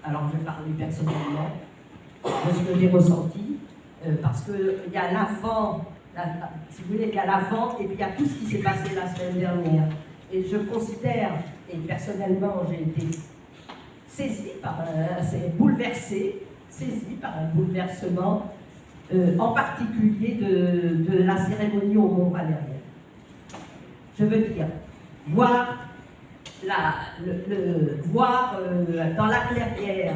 Alors je vais parler personnellement de ce que j'ai ressenti, parce qu'il y a l'avant, si vous voulez, il y a l'avant et puis il y a tout ce qui s'est passé la semaine dernière. Et je considère, et personnellement j'ai été saisie par saisie par un bouleversement, en particulier de la cérémonie au Mont-Valérien. Je veux dire, voir dans la clairière,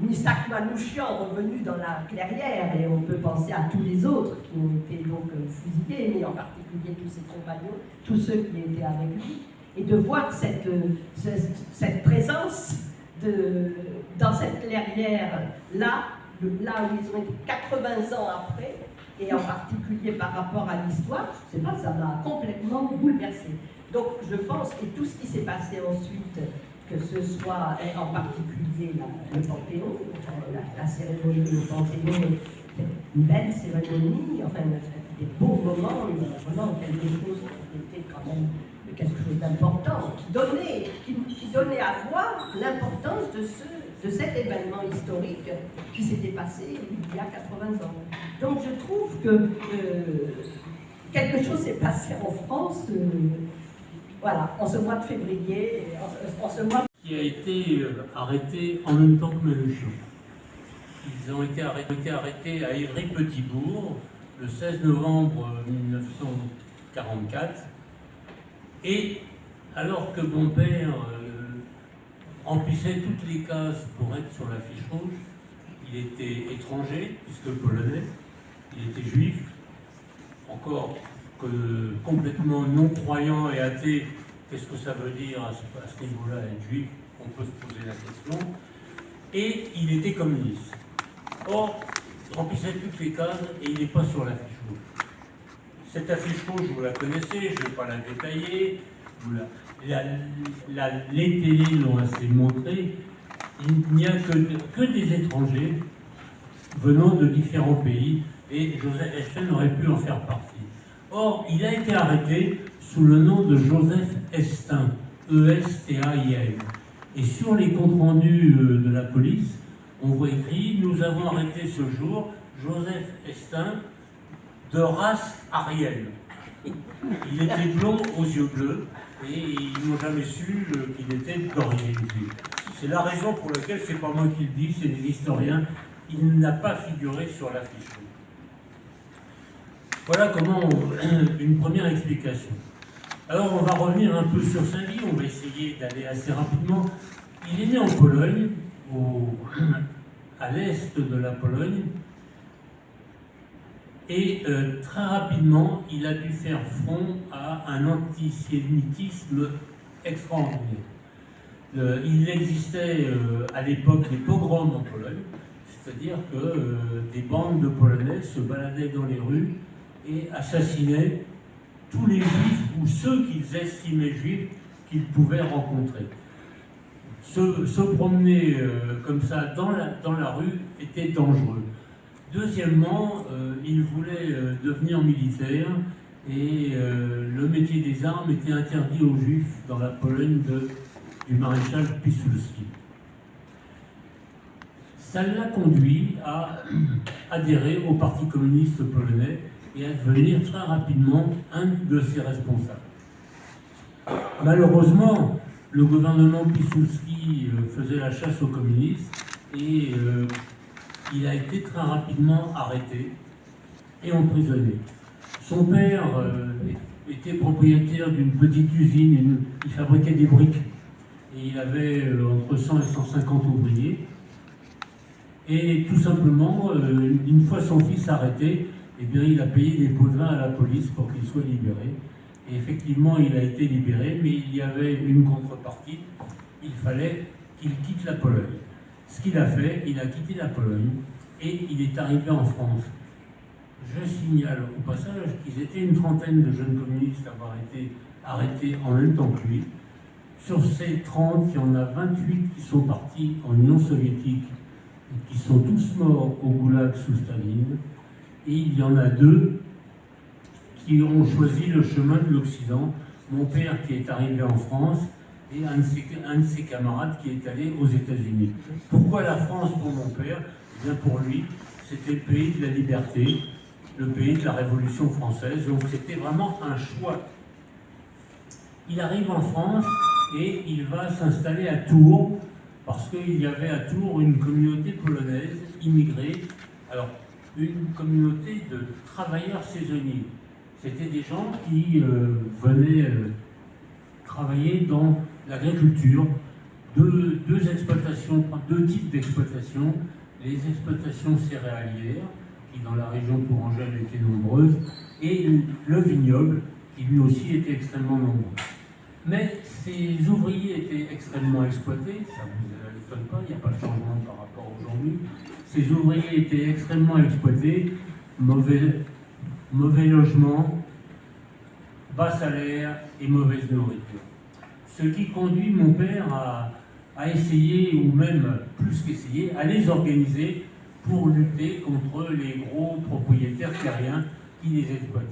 Misak Manouchian revenu dans la clairière, et on peut penser à tous les autres qui ont été donc fusillés, mais en particulier tous ses compagnons, tous ceux qui étaient avec lui, et de voir cette présence dans cette clairière là où ils ont été 80 ans après, et en particulier par rapport à l'histoire, je ne sais pas, ça m'a complètement bouleversé. Donc je pense que tout ce qui s'est passé ensuite, que ce soit en particulier le Panthéon, la cérémonie au Panthéon, une belle cérémonie, enfin des beaux moments, vraiment quelque chose qui était quand même quelque chose d'important, qui donnait à voir l'importance de cet événement historique qui s'était passé il y a 80 ans. Donc je trouve que quelque chose s'est passé en France, voilà, en ce mois de février, en ce mois... Qui a été arrêté en même temps que Manouchian. Ils ont été arrêtés à Évry-Petitbourg le 16 novembre 1944. Et alors que mon père remplissait toutes les cases pour être sur la fiche rouge, il était étranger, puisque polonais, il était juif, encore que complètement non-croyant et athée. Qu'est-ce que ça veut dire à ce niveau-là, être juif? On peut se poser la question. Et il était communiste. Or, il remplissait toutes les cases et il n'est pas sur la fiche rouge. Cette affiche rouge, vous la connaissez, je ne vais pas la détailler. Les télés l'ont assez montré. Il n'y a que des étrangers venant de différents pays et Joseph Estin aurait pu en faire partie. Or, il a été arrêté sous le nom de Joseph Estin, E-S-T-A-I-N. Et sur les comptes rendus de la police, on voit écrit « Nous avons arrêté ce jour Joseph Estin de race arienne ». Il était blond aux yeux bleus et ils n'ont jamais su qu'il était d'origine juive. C'est la raison pour laquelle, c'est pas moi qui le dis, c'est des historiens, il n'a pas figuré sur l'affiche. Voilà comment une première explication. Alors on va revenir un peu sur sa vie, on va essayer d'aller assez rapidement. Il est né en Pologne, à l'est de la Pologne, et très rapidement il a dû faire front à un antisémitisme extraordinaire. Il existait à l'époque des pogroms en Pologne, c'est-à-dire que des bandes de Polonais se baladaient dans les rues et assassinaient tous les juifs ou ceux qu'ils estimaient juifs qu'ils pouvaient rencontrer. Se promener comme ça dans la rue était dangereux. Deuxièmement, il voulait devenir militaire et le métier des armes était interdit aux juifs dans la Pologne du maréchal Piłsudski. Ça l'a conduit à adhérer au Parti communiste polonais et à devenir très rapidement un de ses responsables. Malheureusement, le gouvernement Piłsudski faisait la chasse aux communistes et il a été très rapidement arrêté et emprisonné. Son père était propriétaire d'une petite usine, il fabriquait des briques et il avait entre 100 et 150 ouvriers. Et tout simplement, une fois son fils arrêté, eh bien, il a payé des pots de vin à la police pour qu'il soit libéré. Et effectivement, il a été libéré, mais il y avait une contrepartie. Il fallait qu'il quitte la Pologne. Ce qu'il a fait, il a quitté la Pologne et il est arrivé en France. Je signale au passage qu'ils étaient une trentaine de jeunes communistes à avoir été arrêtés en même temps que lui. Sur ces 30, il y en a 28 qui sont partis en Union soviétique et qui sont tous morts au goulag sous Staline. Et il y en a 2 qui ont choisi le chemin de l'Occident. Mon père qui est arrivé en France et un de ses camarades qui est allé aux États-Unis. Pourquoi la France pour mon père? Eh bien pour lui, c'était le pays de la liberté, le pays de la Révolution française, donc c'était vraiment un choix. Il arrive en France et il va s'installer à Tours, parce qu'il y avait à Tours une communauté polonaise immigrée, alors une communauté de travailleurs saisonniers. C'était des gens qui venaient travailler dans l'agriculture, deux types d'exploitations, les exploitations céréalières, qui dans la région tourangelle étaient nombreuses, et le vignoble, qui lui aussi était extrêmement nombreux. Mais ces ouvriers étaient extrêmement exploités, ça ne vous étonne pas, il n'y a pas de changement par rapport à aujourd'hui. Ces ouvriers étaient extrêmement exploités, mauvais logement, bas salaire et mauvaise nourriture. Ce qui conduit mon père à essayer, ou même plus qu'essayer, à les organiser pour lutter contre les gros propriétaires terriens qui les exploitaient.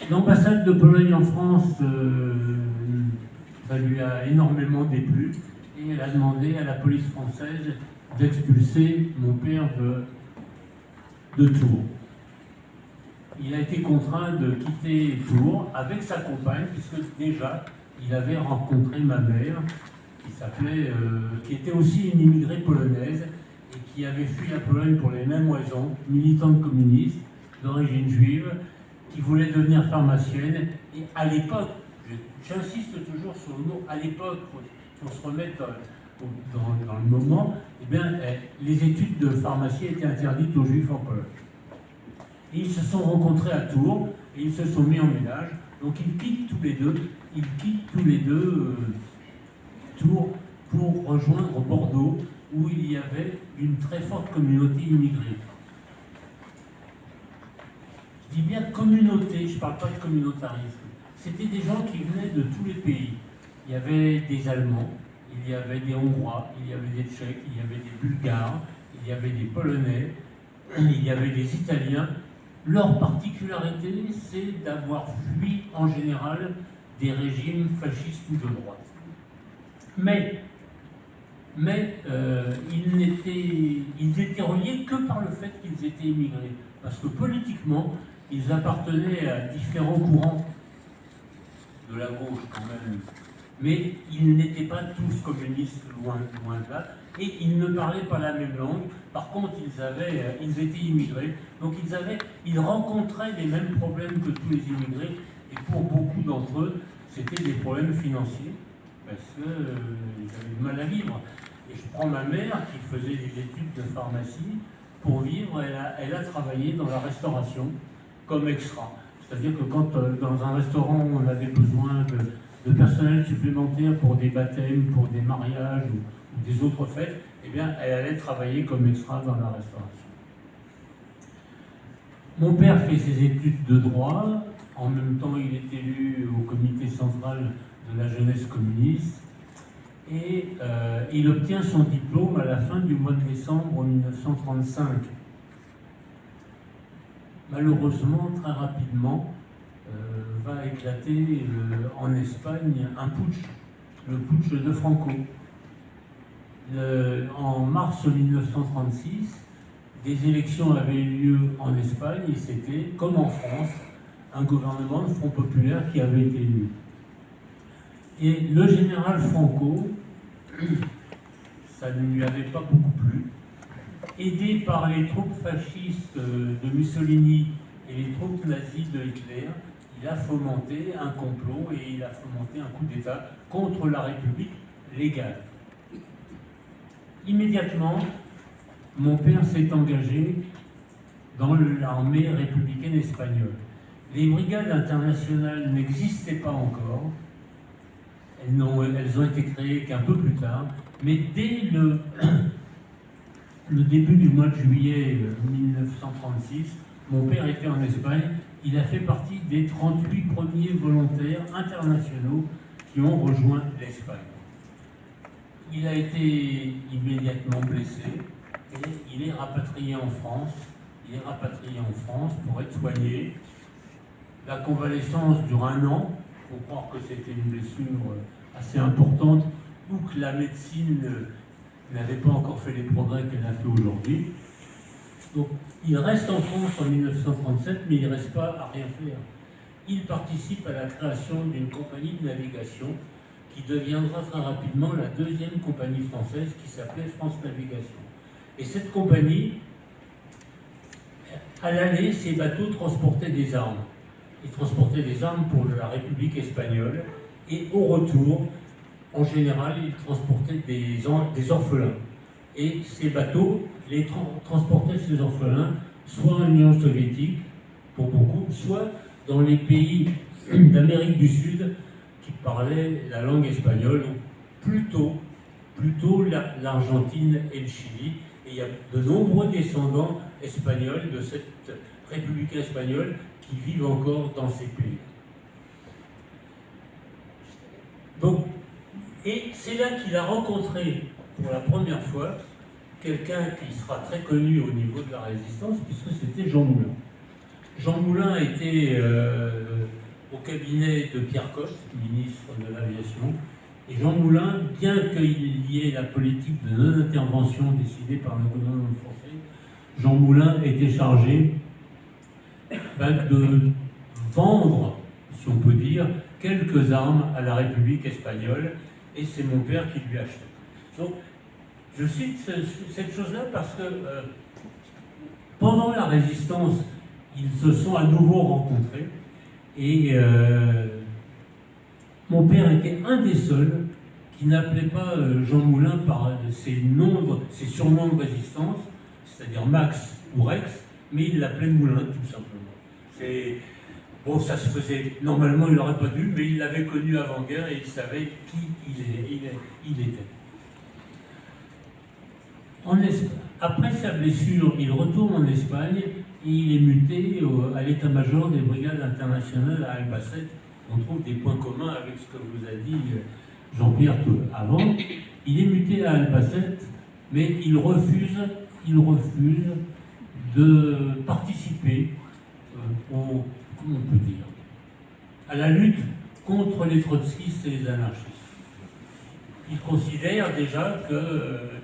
L'ambassade de Pologne en France, ça lui a énormément déplu et elle a demandé à la police française d'expulser mon père de Tours. Il a été contraint de quitter Tours avec sa compagne, puisque déjà il avait rencontré ma mère, qui était aussi une immigrée polonaise et qui avait fui la Pologne pour les mêmes raisons, militante communiste d'origine juive, qui voulait devenir pharmacienne. Et à l'époque, j'insiste toujours sur le mot à l'époque, pour se remettre dans le moment, eh bien, les études de pharmacie étaient interdites aux juifs en Pologne. Et ils se sont rencontrés à Tours et ils se sont mis en ménage. Donc ils quittent tous les deux Tours pour rejoindre Bordeaux, où il y avait une très forte communauté immigrée. Je dis bien communauté, je ne parle pas de communautarisme. C'était des gens qui venaient de tous les pays. Il y avait des Allemands, il y avait des Hongrois, il y avait des Tchèques, il y avait des Bulgares, il y avait des Polonais, il y avait des Italiens. Leur particularité, c'est d'avoir fui en général des régimes fascistes ou de droite. Mais ils étaient reliés que par le fait qu'ils étaient immigrés. Parce que politiquement, ils appartenaient à différents courants de la gauche quand même. Mais ils n'étaient pas tous communistes, loin de là. Et ils ne parlaient pas la même langue. Par contre, ils étaient immigrés. Donc ils rencontraient les mêmes problèmes que tous les immigrés. Et pour beaucoup d'entre eux, c'était des problèmes financiers. Parce qu'ils avaient du mal à vivre. Et je prends ma mère qui faisait des études de pharmacie. Pour vivre, elle a travaillé dans la restauration comme extra. C'est-à-dire que quand dans un restaurant, on avait besoin de personnel supplémentaire pour des baptêmes, pour des mariages ou des autres fêtes, eh bien, elle allait travailler comme extra dans la restauration. Mon père fait ses études de droit. En même temps, il est élu au comité central de la jeunesse communiste. Et il obtient son diplôme à la fin du mois de décembre 1935. Malheureusement, très rapidement, va éclater en Espagne un putsch, le putsch de Franco. En mars 1936, des élections avaient eu lieu en Espagne et c'était, comme en France, un gouvernement de Front populaire qui avait été élu. Et le général Franco, ça ne lui avait pas beaucoup plu, aidé par les troupes fascistes de Mussolini et les troupes nazies de Hitler, il a fomenté un complot et il a fomenté un coup d'État contre la République légale. Immédiatement, mon père s'est engagé dans l'armée républicaine espagnole. Les brigades internationales n'existaient pas encore. Elles ont été créées qu'un peu plus tard, mais dès le début du mois de juillet 1936, mon père était en Espagne. Il a fait partie des 38 premiers volontaires internationaux qui ont rejoint l'Espagne. Il a été immédiatement blessé et il est rapatrié en France. Il est rapatrié en France pour être soigné. La convalescence dure 1 an faut croire que c'était une blessure assez importante ou que la médecine n'avait pas encore fait les progrès qu'elle a fait aujourd'hui. Donc il reste en France en 1937, mais il ne reste pas à rien faire. Il participe à la création d'une compagnie de navigation qui deviendra très rapidement la deuxième compagnie française qui s'appelait France Navigation. Et cette compagnie, à l'aller, ces bateaux transportaient des armes. Ils transportaient des armes pour la République espagnole et au retour, en général, ils transportaient des orphelins. Et ces bateaux transportaient ces orphelins soit en Union soviétique, pour beaucoup, soit dans les pays d'Amérique du Sud qui parlaient la langue espagnole, plutôt l'Argentine et le Chili. Et il y a de nombreux descendants espagnols de cette République espagnole qui vivent encore dans ces pays. Donc, et c'est là qu'il a rencontré pour la première fois quelqu'un qui sera très connu au niveau de la résistance, puisque c'était Jean Moulin. Jean Moulin était au cabinet de Pierre Coste, ministre de l'Aviation, et Jean Moulin, bien qu'il y ait la politique de non-intervention décidée par le gouvernement français, Jean Moulin était chargé de vendre, si on peut dire, quelques armes à la République espagnole, et c'est mon père qui lui achetait. Donc, je cite cette chose-là parce que pendant la résistance, ils se sont à nouveau rencontrés, et mon père était un des seuls qui n'appelait pas Jean Moulin par ses surnoms de résistance, c'est-à-dire Max ou Rex, mais il l'appelait Moulin tout simplement. Bon, ça se faisait, normalement il n'aurait pas dû, mais il l'avait connu avant-guerre et il savait qui il était. Après sa blessure, il retourne en Espagne et il est muté à l'état-major des brigades internationales à Albacete. On trouve des points communs avec ce que vous a dit Jean-Pierre avant. Il est muté à Albacete, mais il refuse de participer comment on peut dire, à la lutte contre les trotskistes et les anarchistes. Il considère déjà que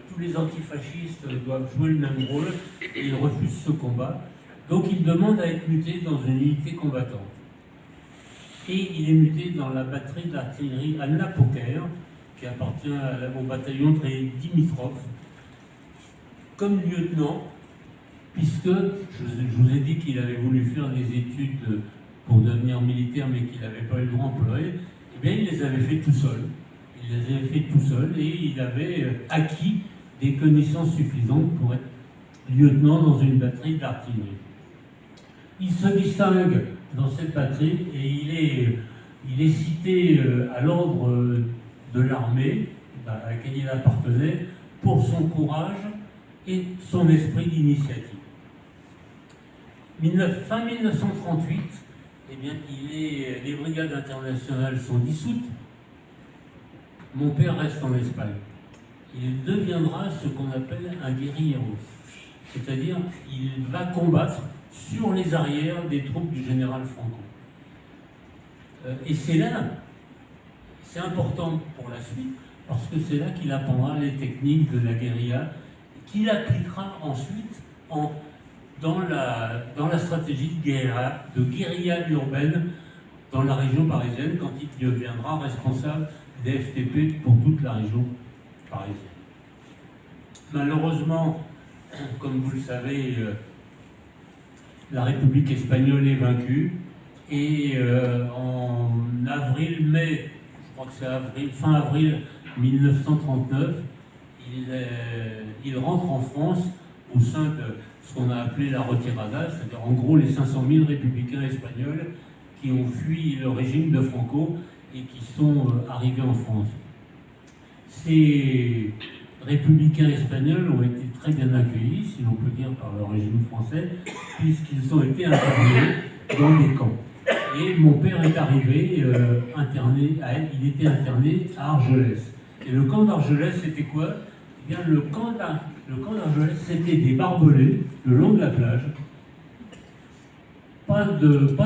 tous les antifascistes doivent jouer le même rôle et il refuse ce combat. Donc il demande à être muté dans une unité combattante. Et il est muté dans la batterie d'artillerie Anna Poker, qui appartient au bataillon Dimitrov, comme lieutenant, puisque je vous ai dit qu'il avait voulu faire des études pour devenir militaire, mais qu'il n'avait pas eu le droit employé, eh bien il les avait fait tout seul. Il les avait fait tout seul et il avait acquis des connaissances suffisantes pour être lieutenant dans une batterie d'artillerie. Il se distingue dans cette batterie et il est cité à l'ordre de l'armée à laquelle il appartenait pour son courage et son esprit d'initiative. Fin 1938, eh bien, les brigades internationales sont dissoutes. Mon père reste en Espagne. Il deviendra ce qu'on appelle un guérilleros, c'est-à-dire il va combattre sur les arrières des troupes du général Franco. Et c'est là, c'est important pour la suite, parce que c'est là qu'il apprendra les techniques de la guérilla, qu'il appliquera ensuite dans la stratégie de guérilla urbaine dans la région parisienne, quand il deviendra responsable des FTP pour toute la région parisienne. Malheureusement, comme vous le savez, la République espagnole est vaincue et en avril-mai, je crois que c'est fin avril 1939, il rentre en France au sein de ce qu'on a appelé la retirada, c'est-à-dire en gros les 500 000 républicains espagnols qui ont fui le régime de Franco et qui sont arrivés en France. Ces républicains espagnols ont été très bien accueillis, si l'on peut dire, par le régime français, puisqu'ils ont été internés dans des camps. Et mon père est arrivé il était interné à Argelès. Et le camp d'Argelès, c'était quoi? Eh bien, le camp d'Argelès, c'était des barbelés le long de la plage, pas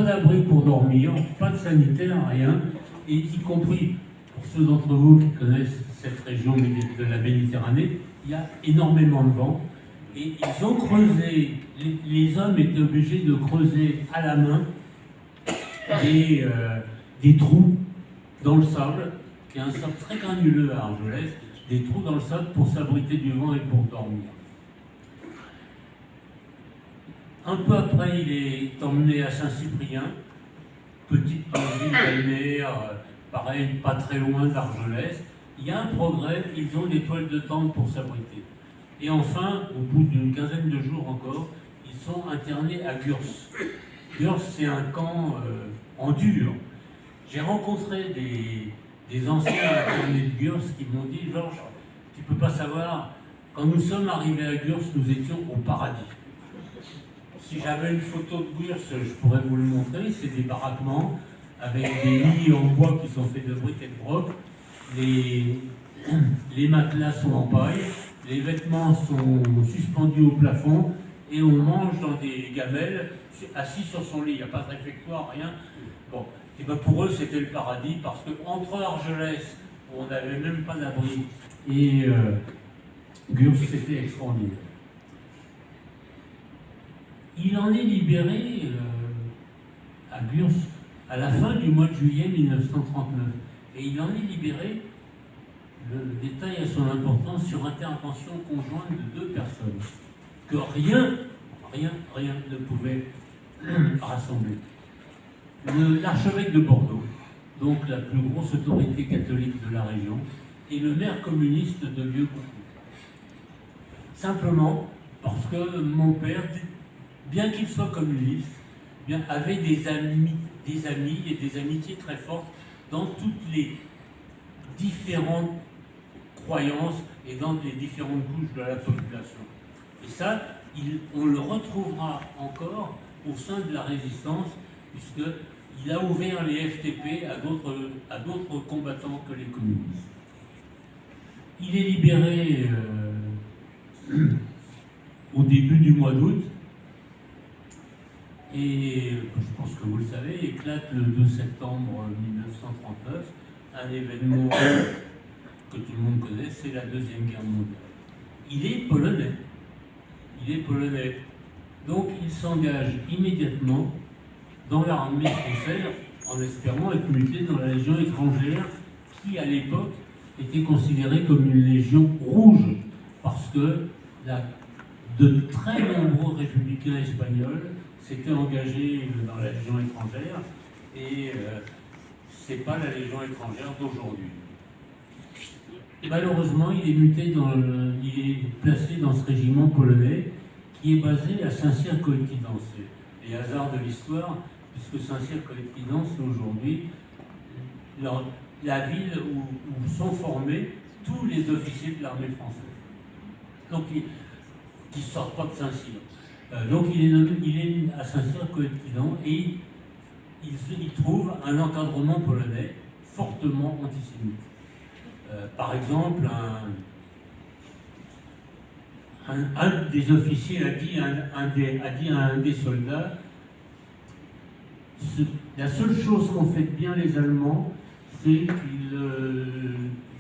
d'abri pour dormir, pas de sanitaire, rien. et y compris pour ceux d'entre vous qui connaissent cette région de la Méditerranée, il y a énormément de vent. Et ils ont creusé, les hommes étaient obligés de creuser à la main des trous dans le sable, qui est un sable très granuleux à Argelès, des trous dans le sable pour s'abriter du vent et pour dormir. Un peu après, il est emmené à Saint-Cyprien, petite ville balnéaire, pareil, pas très loin d'Argelès. Il y a un progrès, ils ont des toiles de tente pour s'abriter. Et enfin, au bout d'une quinzaine de jours encore, ils sont internés à Gurs. Gurs, c'est un camp en dur. J'ai rencontré des anciens internés de Gurs qui m'ont dit « Georges, tu ne peux pas savoir, quand nous sommes arrivés à Gurs, nous étions au paradis. » Si j'avais une photo de Gurs, je pourrais vous le montrer. C'est des baraquements avec des lits en bois qui sont faits de briques et de broc. Les matelas sont en paille, les vêtements sont suspendus au plafond et on mange dans des gamelles assis sur son lit. Il n'y a pas de réfectoire, rien. Bon, et ben pour eux c'était le paradis parce que entre Argelès, où on n'avait même pas d'abri, et Gurs, c'était extraordinaire. Il en est libéré à Gurs à la fin du mois de juillet 1939. Et il en est libéré, le détail a son importance, sur intervention conjointe de 2 personnes, que rien ne pouvait rassembler. L'archevêque de Bordeaux, donc la plus grosse autorité catholique de la région, et le maire communiste de Vieux-Coucou. Simplement parce que mon père, bien qu'il soit communiste, avait des amis et des amitiés très fortes dans toutes les différentes croyances et dans les différentes couches de la population. Et ça, on le retrouvera encore au sein de la résistance, puisqu'il a ouvert les FTP à d'autres combattants que les communistes. Il est libéré au début du mois d'août, et je pense que vous le savez, éclate le 2 septembre 1939, un événement que tout le monde connaît, c'est la Deuxième Guerre mondiale. Il est polonais. Donc il s'engage immédiatement dans l'armée française en espérant être muté dans la Légion étrangère qui, à l'époque, était considérée comme une légion rouge parce que de très nombreux républicains espagnols s'étaient engagés dans la Légion étrangère et c'est pas la Légion étrangère d'aujourd'hui. Malheureusement, il est placé dans ce régiment polonais qui est basé à Saint-Cyr-Coëtquidan. C'est les hasards de l'histoire, puisque Saint-Cyr-Coëtquidan, c'est aujourd'hui la ville où sont formés tous les officiers de l'armée française. Donc, qui ne sortent pas de Saint-Cyr. Donc, il est à Saint-Cyr-Coëtquidan et il trouve un encadrement polonais fortement antisémite. Par exemple, un des officiers a dit à un des soldats, la seule chose qu'ont fait bien les Allemands, c'est qu'ils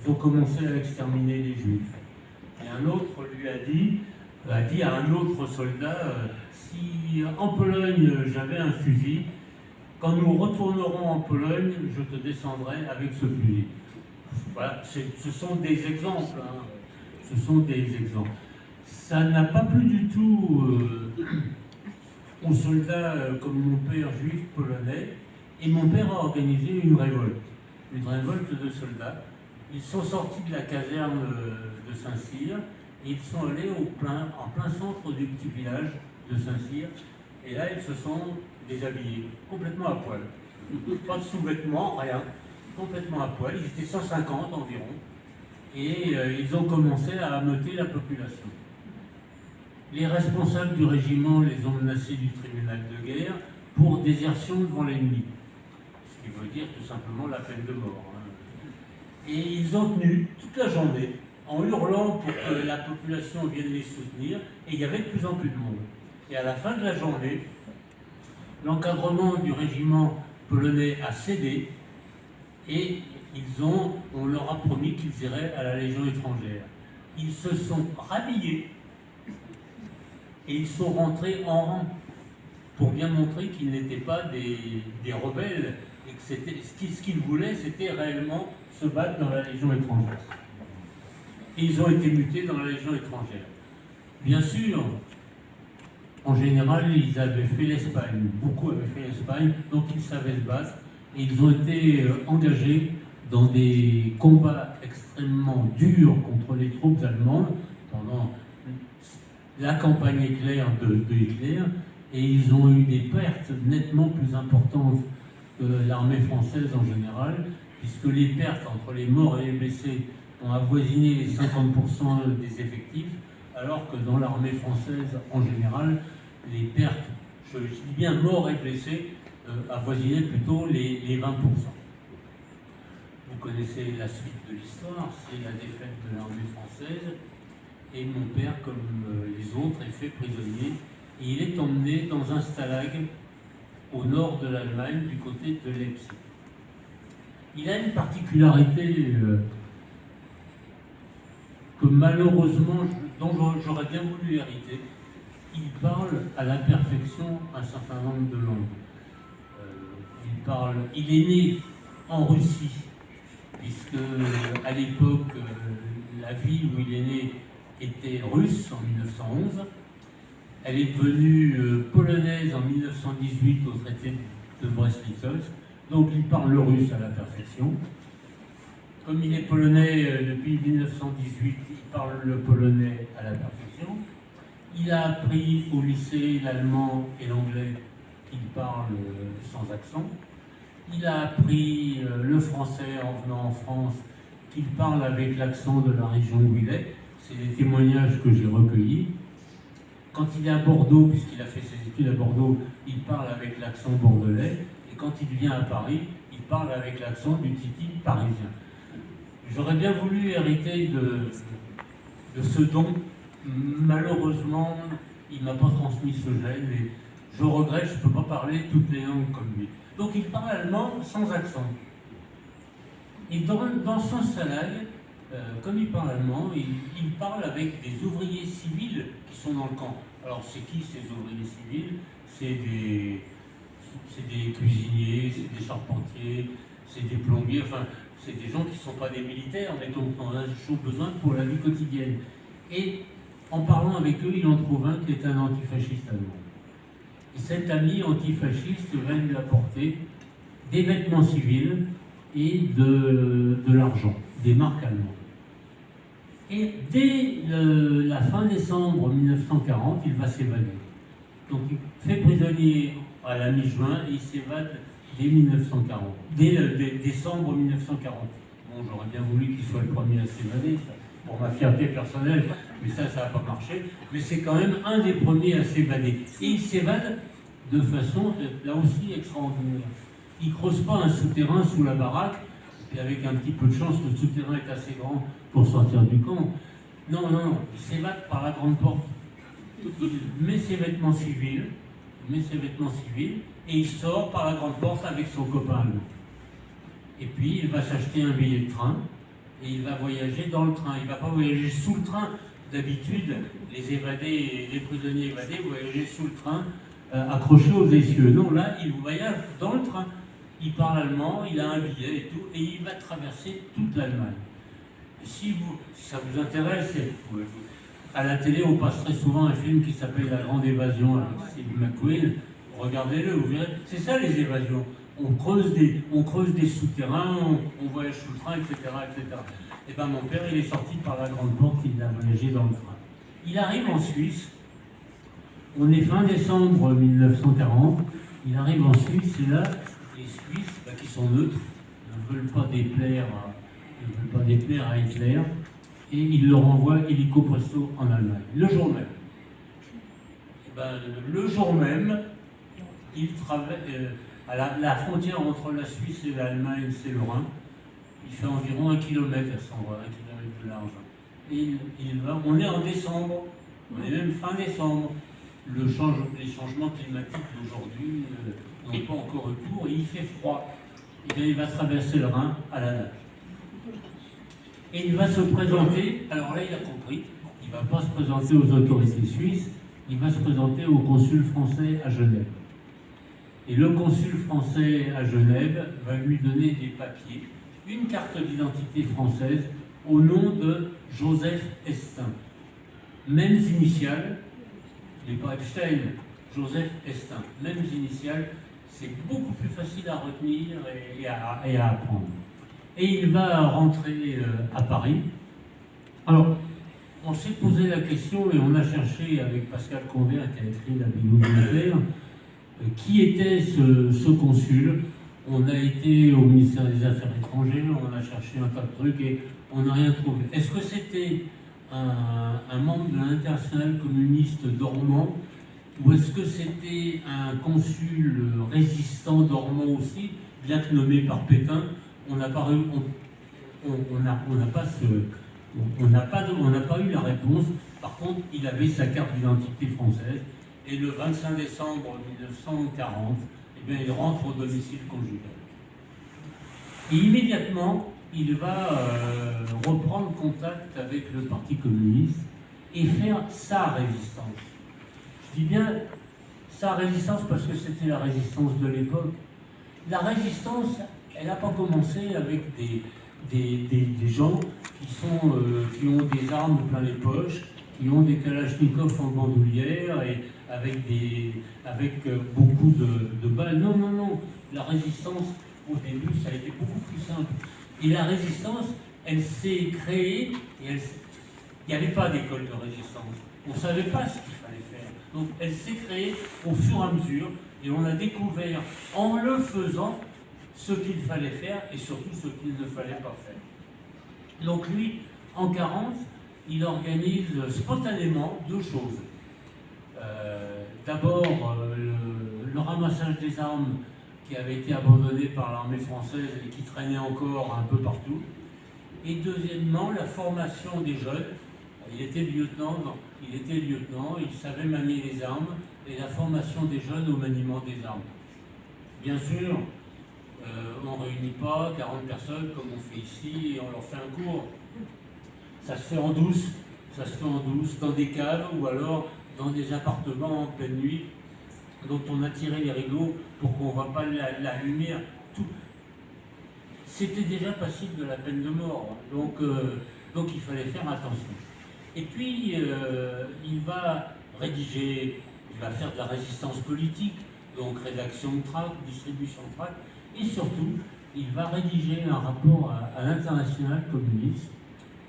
ont commencé à exterminer les Juifs. Et un autre lui a dit à un autre soldat, si en Pologne j'avais un fusil, quand nous retournerons en Pologne, je te descendrai avec ce fusil. Voilà, ce sont des exemples. Ce sont des exemples. Ça n'a pas plu du tout aux soldats comme mon père juif polonais. Et mon père a organisé une révolte de soldats. Ils sont sortis de la caserne de Saint-Cyr et ils sont allés en plein centre du petit village de Saint-Cyr. Et là, ils se sont déshabillés, complètement à poil. Pas de sous-vêtements, rien. Complètement à poil, ils étaient 150 environ, et ils ont commencé à ameuter la population. Les responsables du régiment les ont menacés du tribunal de guerre pour désertion devant l'ennemi, ce qui veut dire tout simplement la peine de mort. Et ils ont tenu toute la journée en hurlant pour que la population vienne les soutenir, et il y avait de plus en plus de monde. Et à la fin de la journée, l'encadrement du régiment polonais a cédé, Et on leur a promis qu'ils iraient à la Légion étrangère. Ils se sont rhabillés et ils sont rentrés en rang pour bien montrer qu'ils n'étaient pas des rebelles et que ce qu'ils voulaient, c'était réellement se battre dans la Légion étrangère. Et ils ont été mutés dans la Légion étrangère. Bien sûr, en général, ils avaient fait l'Espagne, beaucoup avaient fait l'Espagne, donc ils savaient se battre, et ils ont été engagés dans des combats extrêmement durs contre les troupes allemandes pendant la campagne éclair de Hitler, et ils ont eu des pertes nettement plus importantes que l'armée française en général, puisque les pertes entre les morts et les blessés ont avoisiné les 50% des effectifs, alors que dans l'armée française en général, les pertes, je dis bien morts et blessés, avoisinaient plutôt les 20%. Vous connaissez la suite de l'histoire, c'est la défaite de l'armée française, et mon père, comme les autres, est fait prisonnier, et il est emmené dans un stalag au nord de l'Allemagne, du côté de Leipzig. Il a une particularité que malheureusement, dont j'aurais bien voulu hériter. Il parle à la perfection un certain nombre de langues. Il est né en Russie, puisque à l'époque, la ville où il est né était russe en 1911. Elle est devenue polonaise en 1918 au traité de Brest-Litovsk. Donc il parle le russe à la perfection. Comme il est polonais depuis 1918, il parle le polonais à la perfection. Il a appris au lycée l'allemand et l'anglais qu'il parle sans accent. Il a appris le français en venant en France, qu'il parle avec l'accent de la région où il est. C'est des témoignages que j'ai recueillis. Quand il est à Bordeaux, puisqu'il a fait ses études à Bordeaux, il parle avec l'accent bordelais. Et quand il vient à Paris, il parle avec l'accent du titi parisien. J'aurais bien voulu hériter de ce don. Malheureusement, il ne m'a pas transmis ce gène et je regrette, je ne peux pas parler toutes les langues comme lui. Donc il parle allemand sans accent. Et dans son stalag, comme il parle allemand, il parle avec des ouvriers civils qui sont dans le camp. Alors c'est qui ces ouvriers civils? C'est des cuisiniers, c'est des charpentiers, c'est des plombiers, enfin c'est des gens qui ne sont pas des militaires, mais dont on a toujours besoin pour la vie quotidienne. Et en parlant avec eux, il en trouve un qui est un antifasciste allemand. Et cet ami antifasciste va lui apporter des vêtements civils et de l'argent, des marques allemandes. Et dès la fin décembre 1940, il va s'évader. Donc il fait prisonnier à la mi-juin et il s'évade dès 1940, dès décembre 1940. Bon, j'aurais bien voulu qu'il soit le premier à s'évader, pour ma fierté personnelle, mais ça n'a pas marché. Mais c'est quand même un des premiers à s'évader. Et il s'évade de façon, là aussi, extraordinaire. Il ne creuse pas un souterrain sous la baraque, et avec un petit peu de chance, le souterrain est assez grand pour sortir du camp. Non, il s'évade par la grande porte. Il met ses vêtements civils, et il sort par la grande porte avec son copain allemand. Et puis, il va s'acheter un billet de train, et il va voyager dans le train. Il ne va pas voyager sous le train. D'habitude, les prisonniers évadés voyageaient sous le train, accrochés aux essieux. Non, là, il voyage dans le train. Il parle allemand, il a un billet et tout, et il va traverser toute l'Allemagne. Si ça vous intéresse, à la télé, on passe très souvent un film qui s'appelle La Grande Évasion avec Steve McQueen. Regardez-le, vous verrez. C'est ça les évasions. On creuse des souterrains, on voyage sous le train, etc., etc. Et bien mon père, il est sorti par la grande porte, il a voyagé dans le train. Il arrive en Suisse, on est fin décembre 1940, il arrive en Suisse, et là, les Suisses, qui sont neutres, ne veulent pas déplaire à Hitler, et il le renvoie illico presto en Allemagne, le jour même. Le jour même, il traverse... la frontière entre la Suisse et l'Allemagne, c'est le Rhin. Il fait environ 1 km à cet endroit, 1 km de large. Et on est en décembre, on est même fin décembre. Les changements climatiques d'aujourd'hui n'ont pas encore retour et il fait froid. eh bien, il va traverser le Rhin à la nage. Et il va se présenter, alors là il a compris, il ne va pas se présenter aux autorités suisses, il va se présenter au consul français à Genève. Et le consul français à Genève va lui donner des papiers, une carte d'identité française au nom de Joseph Estin. Mêmes initiales, il n'est pas Epstein, Joseph Estin, mêmes initiales, c'est beaucoup plus facile à retenir et à apprendre. Et il va rentrer à Paris. Alors, on s'est posé la question et on a cherché avec Pascal Convert qui a écrit la bibliothèque, qui était ce consul. On a été au ministère des Affaires étrangères, on a cherché un tas de trucs et on n'a rien trouvé. Est-ce que c'était un membre de l'Internationale communiste dormant ou est-ce que c'était un consul résistant dormant aussi, bien que nommé par Pétain? On n'a pas eu la réponse. Par contre, il avait sa carte d'identité française. Et le 25 décembre 1940, eh bien, il rentre au domicile conjugal. Et immédiatement, il va reprendre contact avec le Parti communiste et faire sa résistance. Je dis bien sa résistance parce que c'était la résistance de l'époque. La résistance, elle n'a pas commencé avec des gens qui ont des armes plein les poches, qui ont des kalachnikovs en bandoulière et avec beaucoup de balles. Non, non, non. La résistance, au début, ça a été beaucoup plus simple. Et la résistance, elle s'est créée, et il n'y avait pas d'école de résistance. On ne savait pas ce qu'il fallait faire. Donc elle s'est créée au fur et à mesure, et on a découvert en le faisant ce qu'il fallait faire et surtout ce qu'il ne fallait pas faire. Donc lui, en 1940, il organise spontanément deux choses. D'abord, le ramassage des armes qui avait été abandonné par l'armée française et qui traînait encore un peu partout. Et deuxièmement, la formation des jeunes. Il était lieutenant, il savait manier les armes et la formation des jeunes au maniement des armes. Bien sûr, on ne réunit pas 40 personnes comme on fait ici et on leur fait un cours. Ça se fait en douce, dans des caves ou alors dans des appartements en pleine nuit dont on a tiré les rideaux pour qu'on ne voit pas la lumière. Tout. C'était déjà passible de la peine de mort, donc il fallait faire attention. Et puis, il va rédiger, il va faire de la résistance politique, donc rédaction de tracts, distribution de tracts, et surtout, il va rédiger un rapport à l'Internationale communiste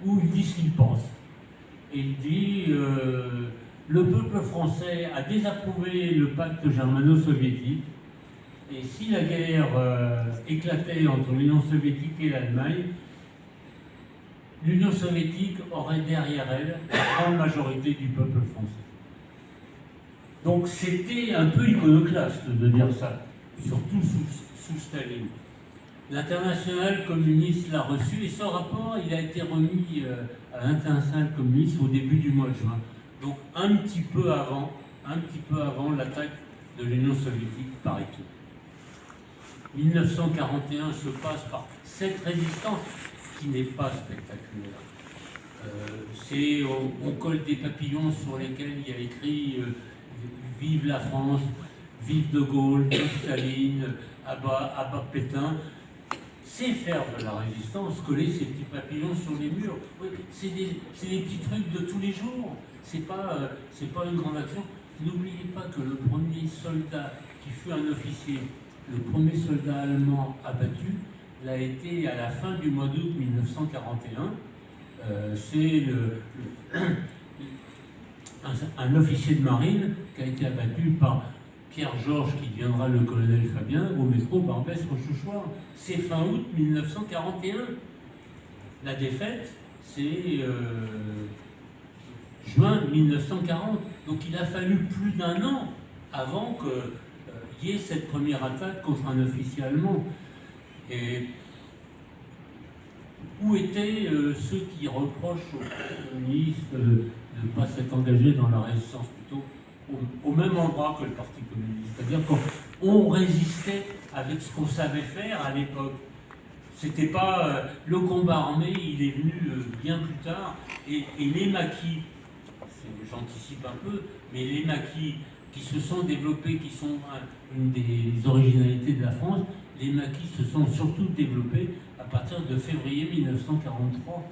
où il dit ce qu'il pense. Et il dit le peuple français a désapprouvé le pacte germano-soviétique, et si la guerre éclatait entre l'Union soviétique et l'Allemagne, l'Union soviétique aurait derrière elle la grande majorité du peuple français. Donc c'était un peu iconoclaste de dire ça, surtout sous Staline. L'Internationale communiste l'a reçu et ce rapport il a été remis à l'Internationale communiste au début du mois de juin. Donc un petit peu avant l'attaque de l'Union soviétique par Hitler. 1941 se passe par cette résistance qui n'est pas spectaculaire. On colle des papillons sur lesquels il y a écrit vive la France, vive De Gaulle, vive Staline, à bas Pétain. C'est faire de la résistance, coller ces petits papillons sur les murs. Oui, c'est des petits trucs de tous les jours. C'est pas une grande action. N'oubliez pas que le premier soldat qui fut un officier, le premier soldat allemand abattu, l'a été à la fin du mois d'août 1941. C'est un officier de marine qui a été abattu par Pierre Georges, qui deviendra le colonel Fabien, au métro Barbès-Rochechouart. C'est fin août 1941. La défaite, c'est juin 1940. Donc il a fallu plus d'un an avant qu'il y ait cette première attaque contre un officier allemand. Et où étaient ceux qui reprochent aux communistes de ne pas s'être engagés dans la résistance plutôt au même endroit que le Parti communiste? C'est-à-dire on résistait avec ce qu'on savait faire à l'époque. C'était pas le combat armé, il est venu bien plus tard, et les maquis, j'anticipe un peu, mais les maquis qui se sont développés, qui sont une des originalités de la France, les maquis se sont surtout développés à partir de février 1943.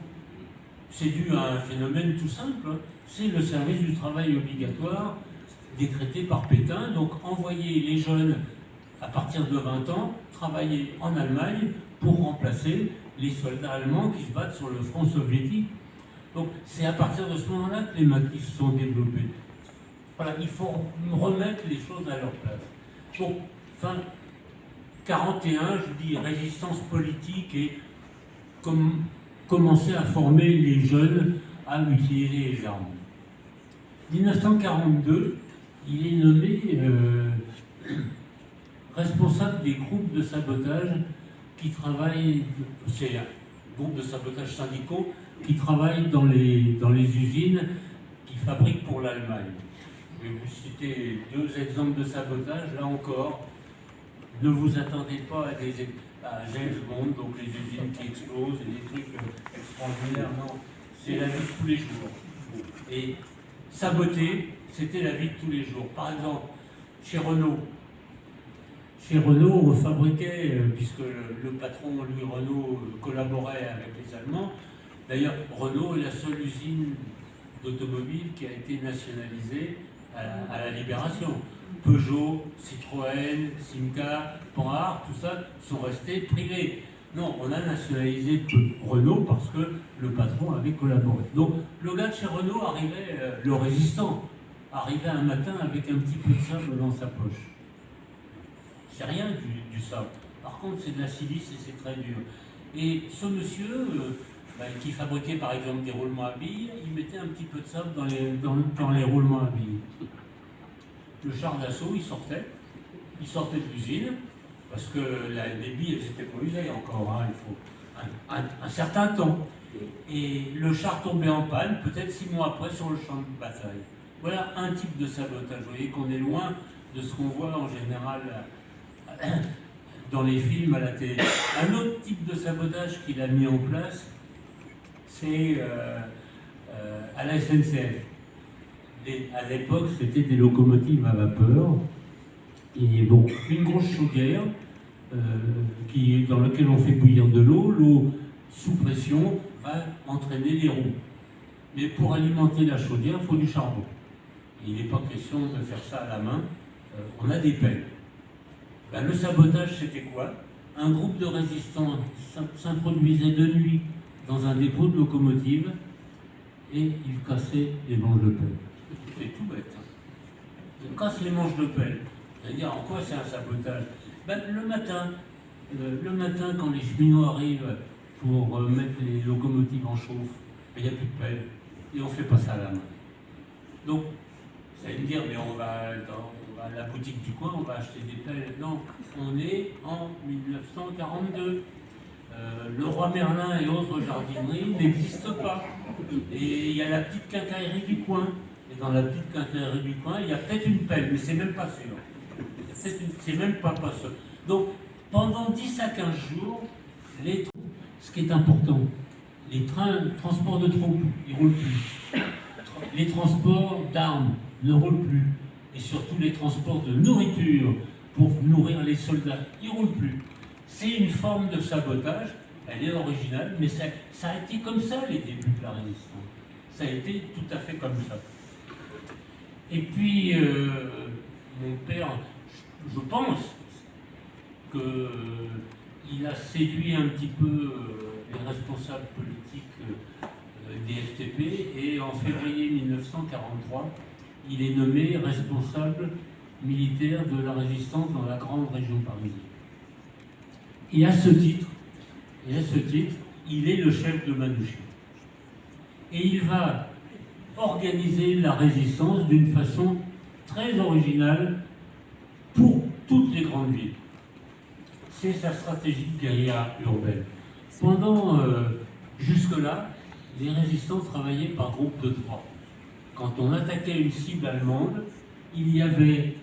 C'est dû à un phénomène tout simple, hein. C'est le service du travail obligatoire décrété par Pétain, donc envoyer les jeunes à partir de 20 ans travailler en Allemagne pour remplacer les soldats allemands qui se battent sur le front soviétique. Donc c'est à partir de ce moment-là que les maquis se sont développés. Voilà, il faut remettre les choses à leur place. Donc, fin 41, je dis résistance politique et commencer à former les jeunes à utiliser les armes. 1942, il est nommé responsable des groupes de sabotage qui travaillent, c'est un groupe de sabotage syndicaux qui travaillent dans les usines qui fabriquent pour l'Allemagne. Je vais vous citer 2 exemples de sabotage, là encore. Ne vous attendez pas à James Bond, donc les usines qui explosent et des trucs extraordinaires, non. C'est la vie de tous les jours. Et saboter, c'était la vie de tous les jours. Par exemple, chez Renault, on fabriquait, puisque le patron, Louis Renault, collaborait avec les Allemands. D'ailleurs, Renault est la seule usine d'automobile qui a été nationalisée à la Libération. Peugeot, Citroën, Simca, Panhard, tout ça sont restés privés. Non, on a nationalisé Renault parce que le patron avait collaboré. Donc, le gars de chez Renault arrivait, le résistant, arrivait un matin avec un petit peu de sable dans sa poche. C'est rien du sable. Par contre, c'est de la silice et c'est très dur. Et ce monsieur, qui fabriquait par exemple des roulements à billes, il mettait un petit peu de sable dans les roulements à billes. Le char d'assaut, il sortait de l'usine, parce que les billes, elles étaient pas usées encore, hein, il faut un certain temps. Et le char tombait en panne, peut-être 6 mois après, sur le champ de bataille. Voilà un type de sabotage. Vous voyez qu'on est loin de ce qu'on voit en général dans les films à la télé. Un autre type de sabotage qu'il a mis en place, c'est à la SNCF. À l'époque, c'était des locomotives à vapeur. Et bon, une grosse chaudière dans laquelle on fait bouillir de l'eau. L'eau sous pression va entraîner les roues. Mais pour alimenter la chaudière, il faut du charbon. Et il n'est pas question de faire ça à la main. On a des pelles. Le sabotage, c'était quoi? Un groupe de résistants s'introduisait de nuit dans un dépôt de locomotive et ils cassaient les manches de pelle. C'est tout bête. Hein. Ils cassent les manches de pelle. C'est-à-dire, en quoi c'est un sabotage? Le matin, quand les cheminots arrivent pour mettre les locomotives en chauffe, il n'y a plus de pelle. Et on ne fait pas ça à la main. Donc, vous allez me dire, mais on va à la boutique du coin, on va acheter des pelles. Non, on est en 1942. Le roi Merlin et autres jardineries n'existent pas. Et il y a la petite quincaillerie du coin. Et dans la petite quincaillerie du coin, il y a peut-être une pelle, mais c'est même pas sûr. C'est même pas sûr. Donc, pendant 10 à 15 jours, ce qui est important, les transports de troupes, ils ne roulent plus. Les transports d'armes ne roulent plus. Et surtout les transports de nourriture pour nourrir les soldats, ils ne roulent plus. C'est une forme de sabotage, elle est originale, mais ça a été comme ça les débuts de la résistance. Ça a été tout à fait comme ça. Et puis, mon père, je pense qu'il a séduit un petit peu les responsables politiques des FTP, et en février 1943, il est nommé responsable militaire de la résistance dans la grande région parisienne. Et à ce titre, il est le chef de Manouchian. Et il va organiser la résistance d'une façon très originale pour toutes les grandes villes. C'est sa stratégie de guérilla urbaine. Jusque-là, les résistants travaillaient par groupe de 3. Quand on attaquait une cible allemande, il y avait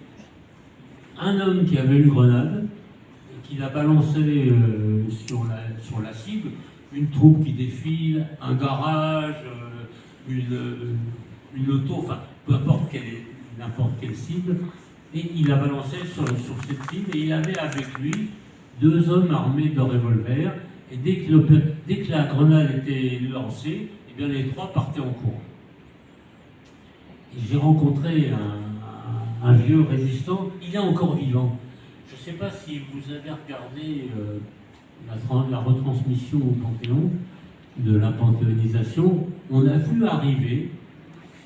un homme qui avait une grenade et qui l'a balancée sur la cible, une troupe qui défile, un garage, une auto, enfin peu importe n'importe quelle cible, et il l'a balancé sur cette cible, et il avait avec lui 2 hommes armés de revolvers, et dès que la grenade était lancée, eh bien les 3 partaient en courant. Et j'ai rencontré un vieux résistant, il est encore vivant. Je ne sais pas si vous avez regardé la retransmission au Panthéon, de la panthéonisation. On a vu arriver,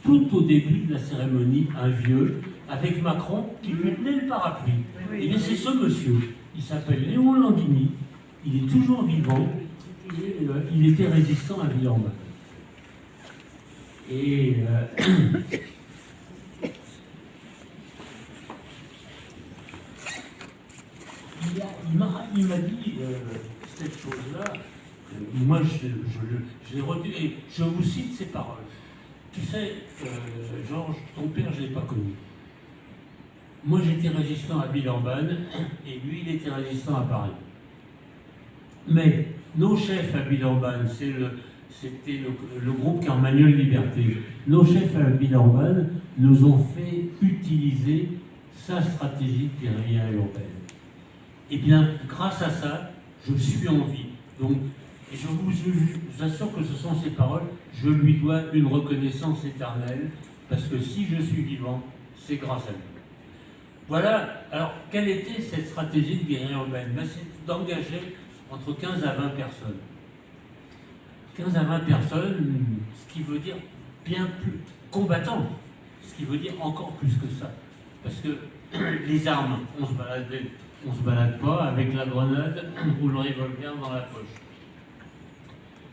tout au début de la cérémonie, un vieux, avec Macron, qui lui tenait le parapluie. Et bien c'est ce monsieur, il s'appelle Léon Landini, il est toujours vivant, et il était résistant à Villeurbanne. Et il m'a dit cette chose-là, moi je l'ai retenu, et je vous cite ces paroles. Tu sais, Georges, ton père, je ne l'ai pas connu. Moi, j'étais résistant à Villeurbanne, et lui, il était résistant à Paris. Mais nos chefs à Villeurbanne, c'était le groupe Carmagnole Liberté. Nos chefs à Villeurbanne nous ont fait utiliser sa stratégie de guérilla urbaine. Eh bien, grâce à ça, je suis en vie. Donc, et je vous assure que ce sont ces paroles, je lui dois une reconnaissance éternelle, parce que si je suis vivant, c'est grâce à lui. Voilà, alors, quelle était cette stratégie de guérilla urbaine? C'est d'engager entre 15 à 20 personnes. 15 à 20 personnes, ce qui veut dire bien plus combattants, ce qui veut dire encore plus que ça. Parce que les armes, on se balade pas avec la grenade ou le revolver dans la poche.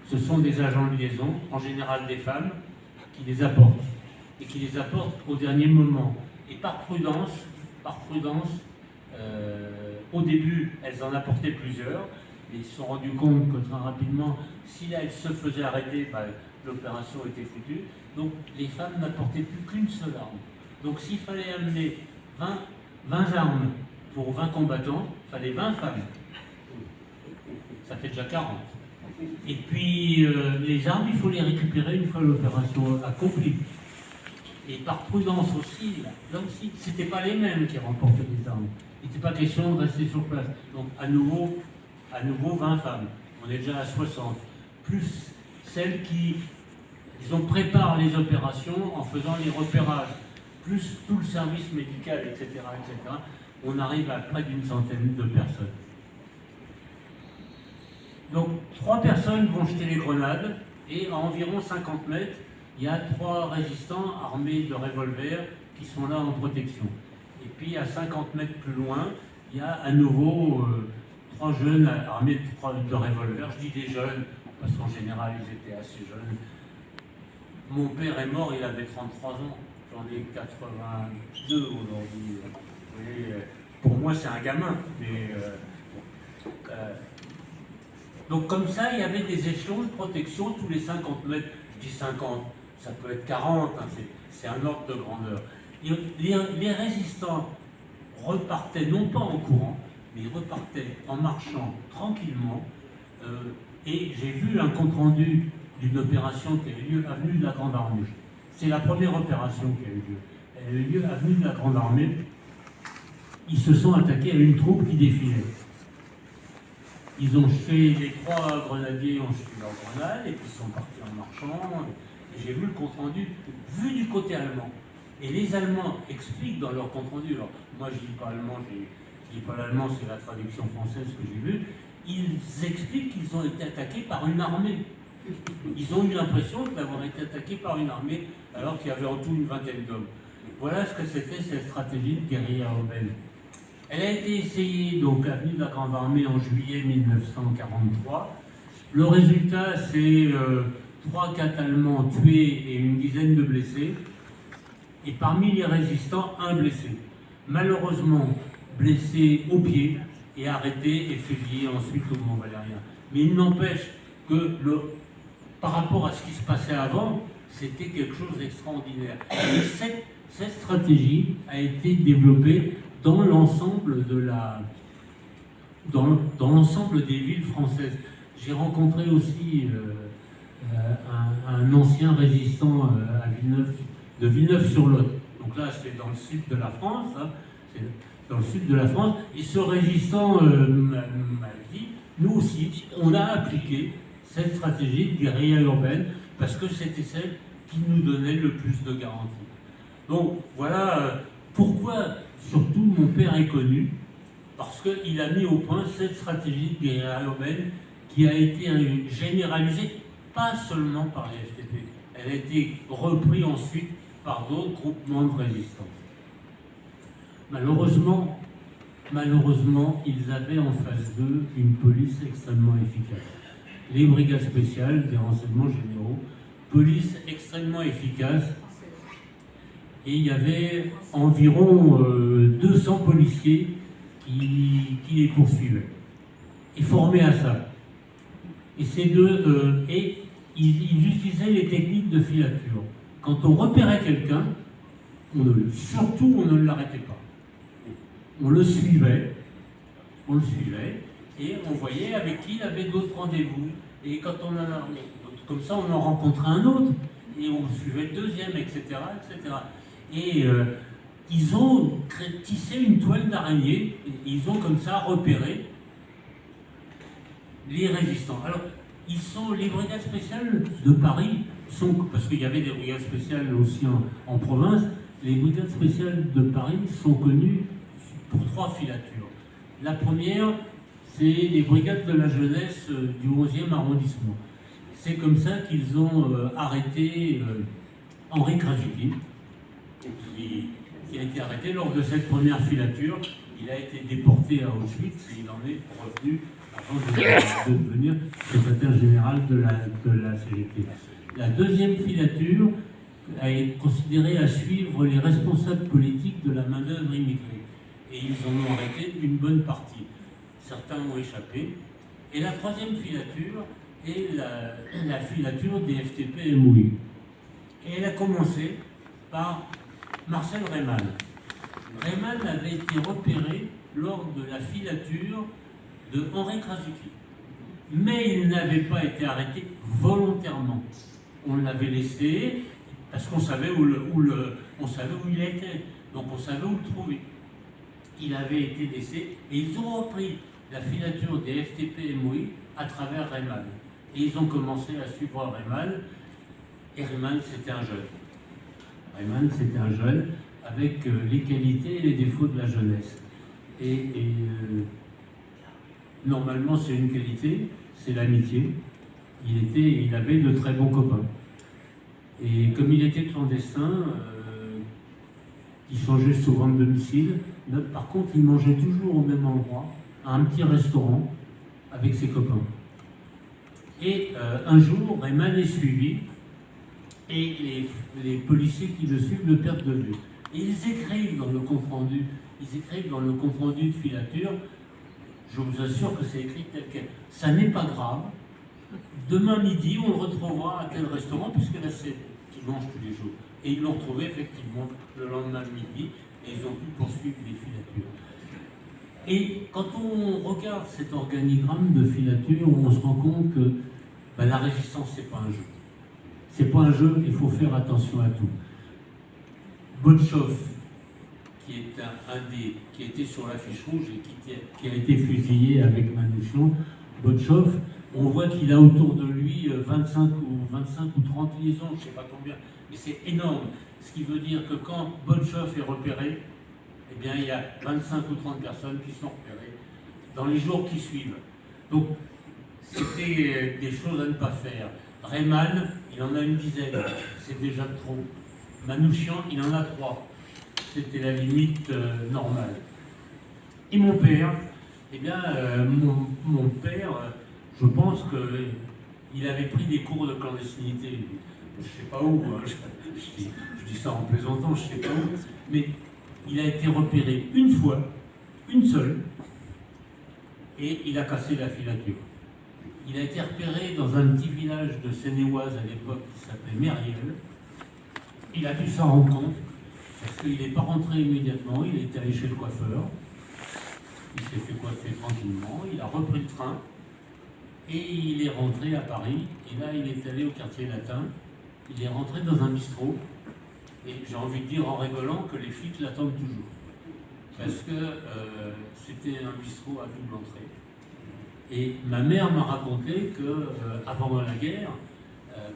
Ce sont des agents de liaison, en général des femmes, qui les apportent. Et qui les apportent au dernier moment. Et par prudence, au début, elles en apportaient plusieurs, mais ils se sont rendus compte que très rapidement, si elles se faisaient arrêter, l'opération était foutue. Donc les femmes n'apportaient plus qu'une seule arme. Donc s'il fallait amener 20 armes pour 20 combattants, il fallait 20 femmes. Ça fait déjà 40. Et puis les armes, il faut les récupérer une fois l'opération accomplie. Et par prudence aussi, là aussi, ce n'étaient pas les mêmes qui remportaient les armes. Il n'était pas question de rester sur place. Donc à nouveau 20 femmes. On est déjà à 60. Plus celles qui préparent les opérations en faisant les repérages. Plus tout le service médical, etc., etc. On arrive à près d'une centaine de personnes. Donc 3 personnes vont jeter les grenades et à environ 50 mètres, il y a 3 résistants armés de revolvers qui sont là en protection. Et puis à 50 mètres plus loin, il y a à nouveau 3 jeunes armés de revolvers. Je dis des jeunes parce qu'en général ils étaient assez jeunes. Mon père est mort, il avait 33 ans. J'en ai 82 aujourd'hui. Vous voyez, pour moi c'est un gamin. Mais, donc comme ça, il y avait des échelons de protection tous les 50 mètres. Je dis 50, ça peut être 40, hein, c'est un ordre de grandeur. Les résistants repartaient non pas en courant, mais ils repartaient en marchant tranquillement. Et j'ai vu un compte-rendu d'une opération qui a eu lieu avenue de la Grande Armée. C'est la première opération qui a eu lieu. Elle a eu lieu avenue de la Grande Armée. Ils se sont attaqués à une troupe qui défilait. Ils ont jeté, les 3 grenadiers ont jeté leurs grenades et puis ils sont partis en marchant. Et j'ai vu le compte-rendu vu du côté allemand. Et les Allemands expliquent dans leur compte-rendu, alors moi je ne dis pas allemand, je dis pas l'allemand, c'est la traduction française que j'ai vue, ils expliquent qu'ils ont été attaqués par une armée. Ils ont eu l'impression d'avoir été attaqués par une armée alors qu'il y avait en tout une vingtaine d'hommes. Voilà ce que c'était cette stratégie de guérilla urbaine. Elle a été essayée donc avenue de la Grande Armée en juillet 1943. Le résultat, c'est 3-4 Allemands tués et une dizaine de blessés. Et parmi les résistants, un blessé. Malheureusement, blessé au pied et arrêté et fusillé ensuite au Mont Valérien. Mais il n'empêche que par rapport à ce qui se passait avant, c'était quelque chose d'extraordinaire. Et cette stratégie a été développée dans l'ensemble dans l'ensemble des villes françaises. J'ai rencontré aussi un ancien résistant de Villeneuve-sur-Lot. Donc là, c'est dans le sud de la France. Hein, c'est dans le sud de la France. Et ce résistant m'a dit, nous aussi, on a appliqué cette stratégie de guérilla urbaine parce que c'était celle qui nous donnait le plus de garanties. Donc voilà pourquoi surtout mon père est connu, parce qu'il a mis au point cette stratégie de guérilla urbaine qui a été généralisée, pas seulement par les FTP, elle a été reprise ensuite par d'autres groupements de résistance. Malheureusement, ils avaient en face d'eux une police extrêmement efficace. Les brigades spéciales des renseignements généraux, police extrêmement efficace, et il y avait environ 200 policiers qui les poursuivaient et formés à ça. Et ils utilisaient les techniques de filature. Quand on repérait quelqu'un, surtout on ne l'arrêtait pas. On le suivait, et on voyait avec qui il avait d'autres rendez-vous. Et quand comme ça, on en rencontrait un autre, et on suivait le deuxième, etc., etc. Et ils ont tissé une toile d'araignée, et ils ont comme ça repéré les résistants. Alors, les brigades spéciales de Paris parce qu'il y avait des brigades spéciales aussi en province, les brigades spéciales de Paris sont connues pour 3 filatures. La première, c'est les brigades de la jeunesse du 11e arrondissement. C'est comme ça qu'ils ont arrêté Henri Krasuki, qui a été arrêté lors de cette première filature. Il a été déporté à Auschwitz et il en est revenu avant de devenir secrétaire général de la CGT. La deuxième filature est considérée à suivre les responsables politiques de la main-d'œuvre immigrée. Et ils en ont arrêté une bonne partie. Certains ont échappé. Et la troisième filature est la filature des FTP-MOI. Et elle a commencé par Marcel Reymann. Reymann avait été repéré lors de la filature de Henri Krasuki. Mais il n'avait pas été arrêté volontairement. On l'avait laissé parce qu'on savait où il était. Donc on savait où le trouver. Il avait été laissé et ils ont repris la filature des FTP-MOI à travers Reymann. Et ils ont commencé à suivre Reymann. Et Reymann, c'était un jeune. Reymann, c'était un jeune avec les qualités et les défauts de la jeunesse. Normalement, c'est une qualité, c'est l'amitié. Il avait de très bons copains. Et comme il était clandestin, il changeait souvent de domicile. Par contre, il mangeait toujours au même endroit, à un petit restaurant, avec ses copains. Et un jour, Reymann est suivi, et les policiers qui le suivent le perdent de vue. Et ils écrivent dans le compte-rendu, de filature, je vous assure que c'est écrit tel quel. Ça n'est pas grave. Demain midi, on le retrouvera à tel restaurant, puisque là, c'est qu'ils mangent tous les jours. Et ils l'ont retrouvé effectivement le lendemain midi, et ils ont pu poursuivre les filatures. Et quand on regarde cet organigramme de filature, on se rend compte que la résistance, c'est pas un jeu. C'est pas un jeu, il faut faire attention à tout. Botchov, qui était sur l'affiche rouge et qui a été fusillé avec Manouchian, Botchov, on voit qu'il a autour de lui 25 ou 30 liaisons, je ne sais pas combien, mais c'est énorme. Ce qui veut dire que quand Botchov est repéré, eh bien, il y a 25 ou 30 personnes qui sont repérées dans les jours qui suivent. Donc, c'était des choses à ne pas faire. Reymann, il en a une dizaine, c'est déjà trop. Manouchian, il en a 3. C'était la limite normale. Et mon père, eh bien, mon père, je pense qu'il avait pris des cours de clandestinité. Je ne sais pas où, hein. Je dis ça en plaisantant, je ne sais pas où, mais il a été repéré une fois, une seule, et il a cassé la filature. Il a été repéré dans un petit village de Seine-et-Oise à l'époque qui s'appelait Mériel. Il a dû s'en rendre compte parce qu'il n'est pas rentré immédiatement, il est allé chez le coiffeur, il s'est fait coiffer tranquillement, il a repris le train, et il est rentré à Paris, et là il est allé au quartier latin, il est rentré dans un bistrot, et j'ai envie de dire en rigolant que les flics l'attendent toujours. Parce que c'était un bistrot à double entrée. Et ma mère m'a raconté qu'avant la guerre,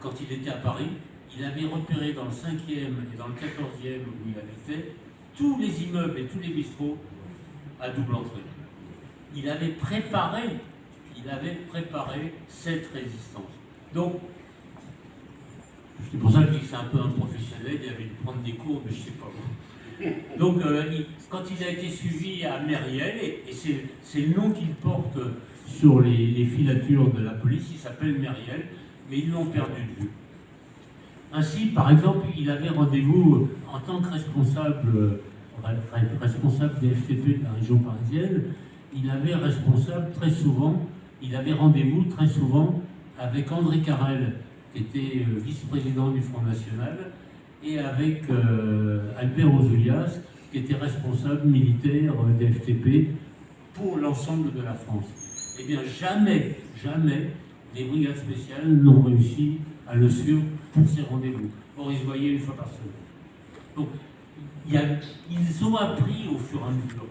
quand il était à Paris, il avait repéré dans le 5e et dans le 14e où il habitait tous les immeubles et tous les bistrots à double entrée. Il avait préparé cette résistance. Donc, c'est pour ça que je dis que c'est un peu un professionnel, il avait dû prendre des cours, mais je ne sais pas. Donc, quand il a été suivi à Mériel, et c'est le nom qu'il porte sur les filatures de la police, il s'appelle Mériel, mais ils l'ont perdu de vue. Ainsi, par exemple, il avait rendez-vous en tant que responsable des FTP de la région parisienne, il avait rendez-vous très souvent avec André Carrel, qui était vice-président du Front National, et avec Albert Ozulias, qui était responsable militaire des FTP pour l'ensemble de la France. Eh bien, jamais les brigades spéciales n'ont réussi à le suivre pour ces rendez-vous. Or, ils se voyaient une fois par semaine. Donc, ils ont appris au fur et à mesure.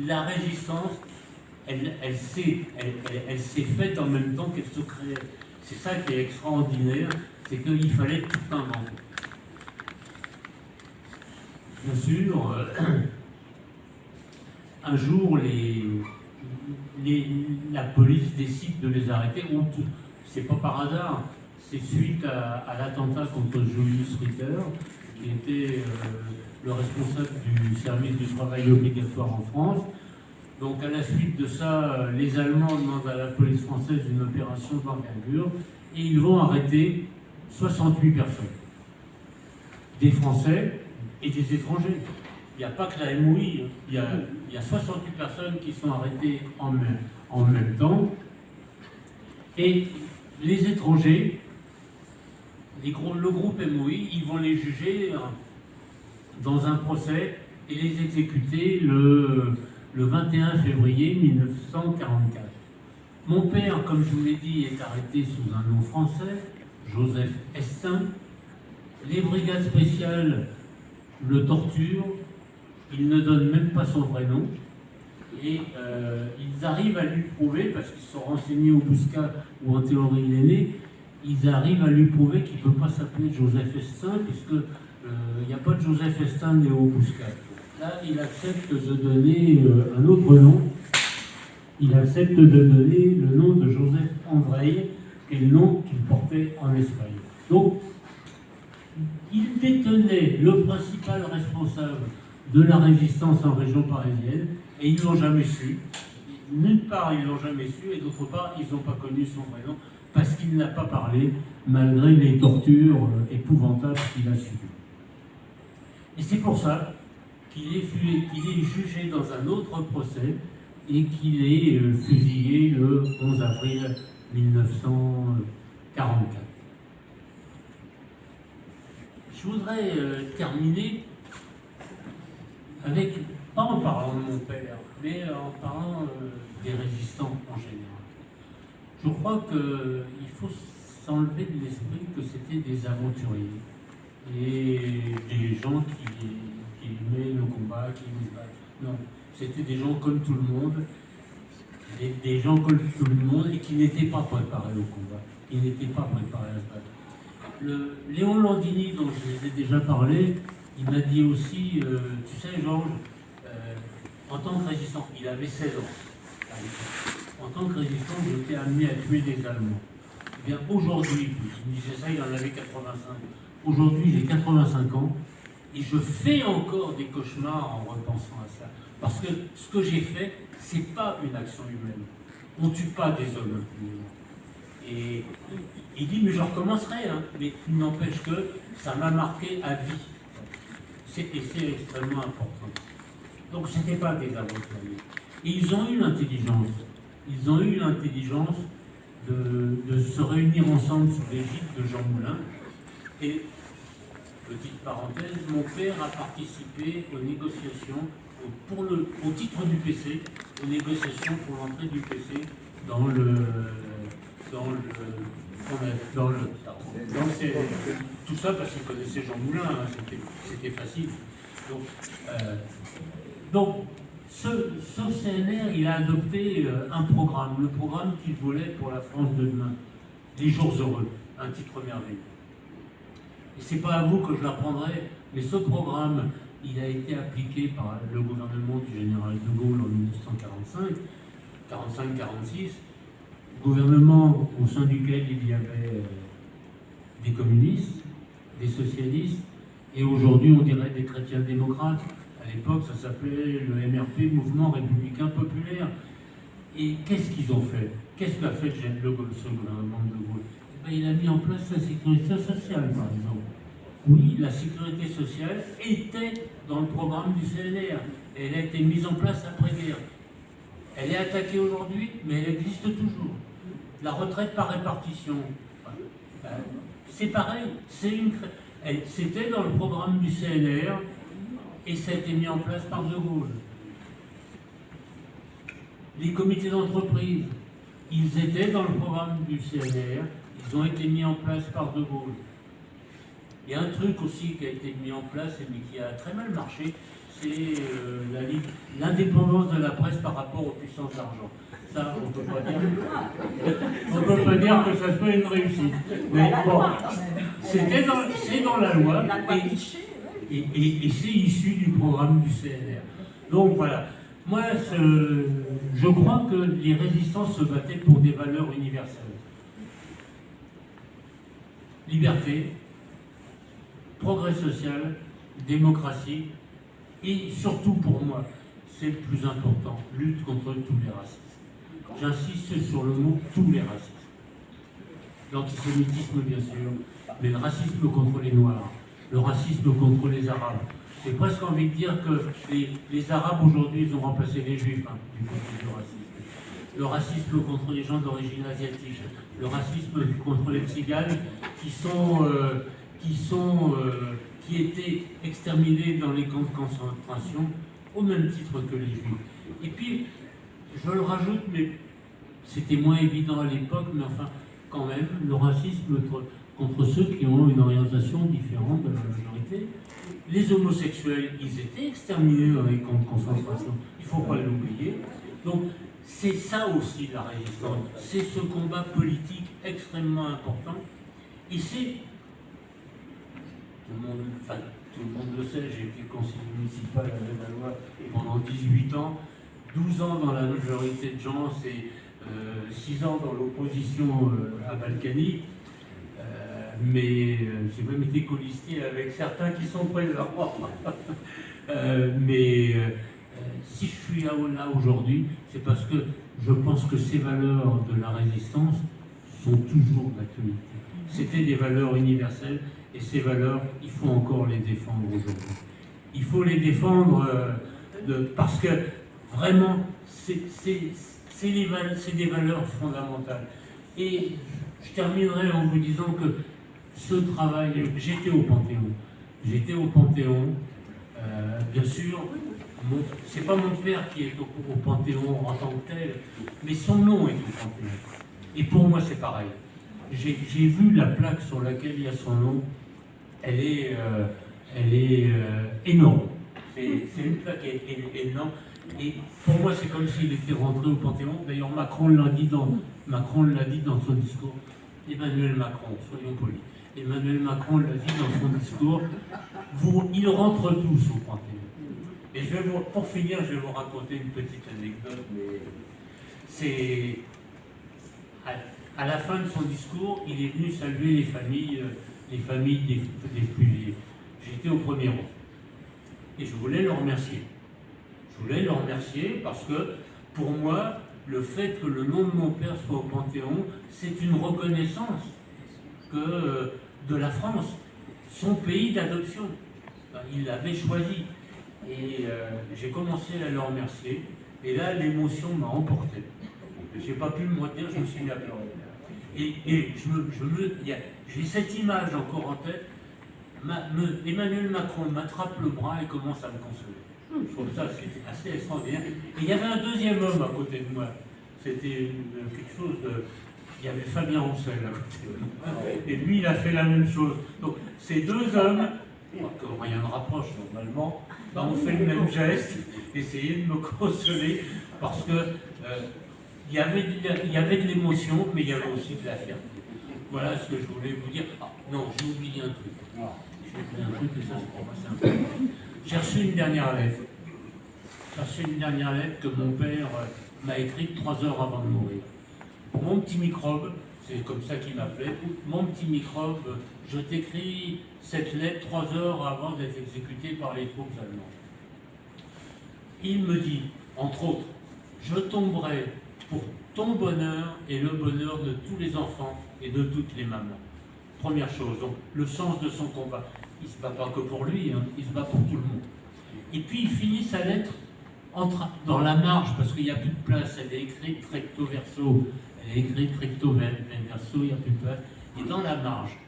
La résistance, elle s'est faite en même temps qu'elle se créait. C'est ça qui est extraordinaire, c'est qu'il fallait tout inventer. Bien sûr, un jour, la police décide de les arrêter. C'est pas par hasard, c'est suite à l'attentat contre Julius Ritter, qui était le responsable du service du travail obligatoire en France. Donc à la suite de ça, les Allemands demandent à la police française une opération d'envergure et ils vont arrêter 68 personnes. Des Français et des étrangers. Il n'y a pas que la MOI, il y a 68 personnes qui sont arrêtées en même temps. Et les étrangers, le groupe MOI, ils vont les juger dans un procès et les exécuter le 21 février 1944. Mon père, comme je vous l'ai dit, est arrêté sous un nom français, Joseph Estin. Les brigades spéciales le torturent, ils ne donnent même pas son vrai nom, et ils arrivent à lui prouver, parce qu'ils sont renseignés au Bouscat où en théorie il est né, ils arrivent à lui prouver qu'il ne peut pas s'appeler Joseph Estin, puisque il n'y a pas de Joseph Estin né au Bouscat. Là, il accepte de donner un autre nom. Il accepte de donner le nom de Joseph André, qui est le nom qu'il portait en Espagne. Donc, il détenait le principal responsable de la résistance en région parisienne, et ils ne l'ont jamais su. D'une part, ils ne l'ont jamais su, et d'autre part, ils n'ont pas connu son vrai nom, parce qu'il n'a pas parlé, malgré les tortures épouvantables qu'il a subies. Et c'est pour ça qu'il est jugé dans un autre procès et qu'il est fusillé le 11 avril 1944. Je voudrais terminer avec, pas en parlant de mon père, mais en parlant des résistants en général. Je crois qu'il faut s'enlever de l'esprit que c'était des aventuriers et des gens qui aimaient le combat, qui aimaient se battre. Non, c'était des gens comme tout le monde, des gens comme tout le monde et qui n'étaient pas préparés au combat, qui n'étaient pas préparés à se battre. Léon Landini, dont je vous ai déjà parlé, il m'a dit aussi, tu sais Georges, en tant que résistant, il avait 16 ans à l'époque. En tant que résistant, j'étais amené à tuer des Allemands. Eh bien aujourd'hui, il me disait ça, il en avait 85. Aujourd'hui, j'ai 85 ans et je fais encore des cauchemars en repensant à ça. Parce que ce que j'ai fait, c'est pas une action humaine. On ne tue pas des hommes impunément. Et il dit, mais je recommencerai, hein. Mais il n'empêche que ça m'a marqué à vie. Et c'est extrêmement important. Donc ce n'était pas des aventuriers. Et ils ont eu l'intelligence. Ils ont eu l'intelligence de se réunir ensemble sous l'égide de Jean Moulin. Et petite parenthèse, mon père a participé aux négociations, au titre du PC, aux négociations pour l'entrée du PC dans tout ça parce qu'il connaissait Jean Moulin, hein, c'était facile. Donc ce CNR, il a adopté un programme, le programme qu'il voulait pour la France de demain, les jours heureux, un titre merveilleux. Et c'est pas à vous que je l'apprendrai, mais ce programme, il a été appliqué par le gouvernement du général de Gaulle en 1945, 45-46, gouvernement au sein duquel il y avait des communistes, des socialistes, et aujourd'hui on dirait des chrétiens démocrates. À l'époque ça s'appelait le MRP, Mouvement Républicain Populaire. Et qu'est-ce qu'ils ont fait? Qu'est-ce qu'a fait ce gouvernement de Gaulle? Eh bien, il a mis en place la sécurité sociale, par exemple. Oui, la sécurité sociale était dans le programme du CNR. Elle a été mise en place après-guerre. Elle est attaquée aujourd'hui, mais elle existe toujours. La retraite par répartition, c'est pareil. C'était dans le programme du CNR et ça a été mis en place par De Gaulle. Les comités d'entreprise, ils étaient dans le programme du CNR, ils ont été mis en place par De Gaulle. Il y a un truc aussi qui a été mis en place, mais qui a très mal marché, c'est l'indépendance de la presse par rapport aux puissances d'argent. Ça, on ne peut pas dire que ça soit une réussite. Mais bon, c'est dans la loi et c'est issu du programme du CNR. Donc voilà. Moi, je crois que les résistants se battaient pour des valeurs universelles. Liberté, progrès social, démocratie, et surtout pour moi, c'est le plus important, lutte contre tous les racismes. J'insiste sur le mot tous les racismes. L'antisémitisme, bien sûr, mais le racisme contre les Noirs, le racisme contre les Arabes. J'ai presque envie de dire que les Arabes aujourd'hui, ils ont remplacé les Juifs du côté du racisme. Le racisme contre les gens d'origine asiatique, le racisme contre les Tziganes qui étaient exterminés dans les camps de concentration au même titre que les Juifs. Et puis, je le rajoute, mais c'était moins évident à l'époque, mais enfin, quand même, le racisme contre ceux qui ont une orientation différente de la majorité. Les homosexuels, ils étaient exterminés dans les camps de concentration, il ne faut pas l'oublier. Donc, c'est ça aussi la résistance, c'est ce combat politique extrêmement important. Et c'est, tout le monde le sait, j'ai été conseiller municipal à Levallois pendant 18 ans, 12 ans dans la majorité de gens, c'est 6 ans dans l'opposition à Balkany, mais j'ai même été colistier avec certains qui sont présents. Si je suis là aujourd'hui, c'est parce que je pense que ces valeurs de la résistance sont toujours d'actualité. C'était des valeurs universelles et ces valeurs, il faut encore les défendre aujourd'hui. Il faut les défendre parce que vraiment, c'est des valeurs fondamentales. Et je terminerai en vous disant que ce travail, j'étais au Panthéon. Bien sûr, c'est pas mon père qui est au Panthéon en tant que tel, mais son nom est au Panthéon. Et pour moi, c'est pareil. J'ai vu la plaque sur laquelle il y a son nom, elle est énorme. C'est une plaque énorme. Et pour moi, c'est comme s'il était rentré au Panthéon. D'ailleurs, Macron l'a dit dans son discours. Emmanuel Macron, soyons polis. Emmanuel Macron l'a dit dans son discours. Ils rentrent tous au Panthéon. Et pour finir, je vais vous raconter une petite anecdote. C'est à la fin de son discours, il est venu saluer les familles des fusillés. J'étais au premier rang. Et je voulais le remercier. Parce que, pour moi, le fait que le nom de mon père soit au Panthéon, c'est une reconnaissance de la France, son pays d'adoption. Il l'avait choisi. Et j'ai commencé à le remercier. Et là, l'émotion m'a emporté. Je n'ai pas pu me retenir, je me suis mis à pleurer. Et j'ai cette image encore en tête. Emmanuel Macron m'attrape le bras et commence à me consoler. Je trouve ça assez extraordinaire. Et il y avait un deuxième homme à côté de moi. C'était quelque chose de... Il y avait Fabien Roussel à côté de moi. Et lui, il a fait la même chose. Donc, ces deux hommes, que rien ne rapproche normalement, ont fait le même geste, essayer de me consoler, parce que il y avait de l'émotion, mais il y avait aussi de la fierté. Voilà ce que je voulais vous dire. Ah, non, j'ai oublié un truc. J'ai oublié un truc, et ça, pour moi, c'est important. J'ai reçu une dernière lettre. J'ai reçu une dernière lettre que mon père m'a écrite 3 heures avant de mourir. Mon petit microbe, c'est comme ça qu'il m'appelait, mon petit microbe, je t'écris cette lettre 3 heures avant d'être exécuté par les troupes allemandes. Il me dit, entre autres, je tomberai pour ton bonheur et le bonheur de tous les enfants et de toutes les mamans. Première chose, donc le sens de son combat. Il ne se bat pas que pour lui, hein, il se bat pour tout le monde. Et puis il finit sa lettre dans la marge, parce qu'il n'y a plus de place, elle est écrite recto verso, elle est écrite recto verso, il n'y a plus de place. Et dans la marge,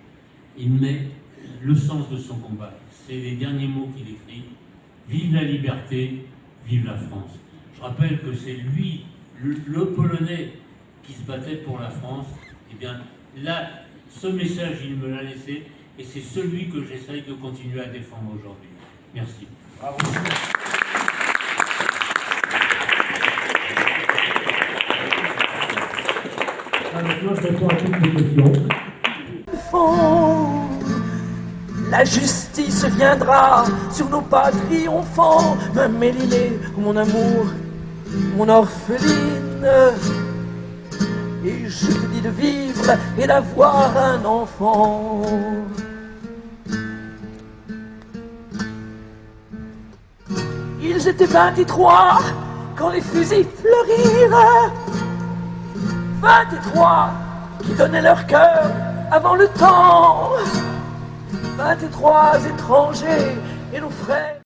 il met le sens de son combat. C'est les derniers mots qu'il écrit. Vive la liberté, vive la France. Je rappelle que c'est lui, le Polonais, qui se battait pour la France. Eh bien, là, ce message, il me l'a laissé, et c'est celui que j'essaye de continuer à défendre aujourd'hui. Merci. Bravo. Maintenant, je réponds à toutes les questions. La justice viendra sur nos pas triomphants, ma Mélinée, mon amour, mon orpheline. Et je te dis de vivre et d'avoir un enfant. Ils étaient 23 quand les fusils fleurirent. 23 qui donnaient leur cœur avant le temps. 23 étrangers et nos frères.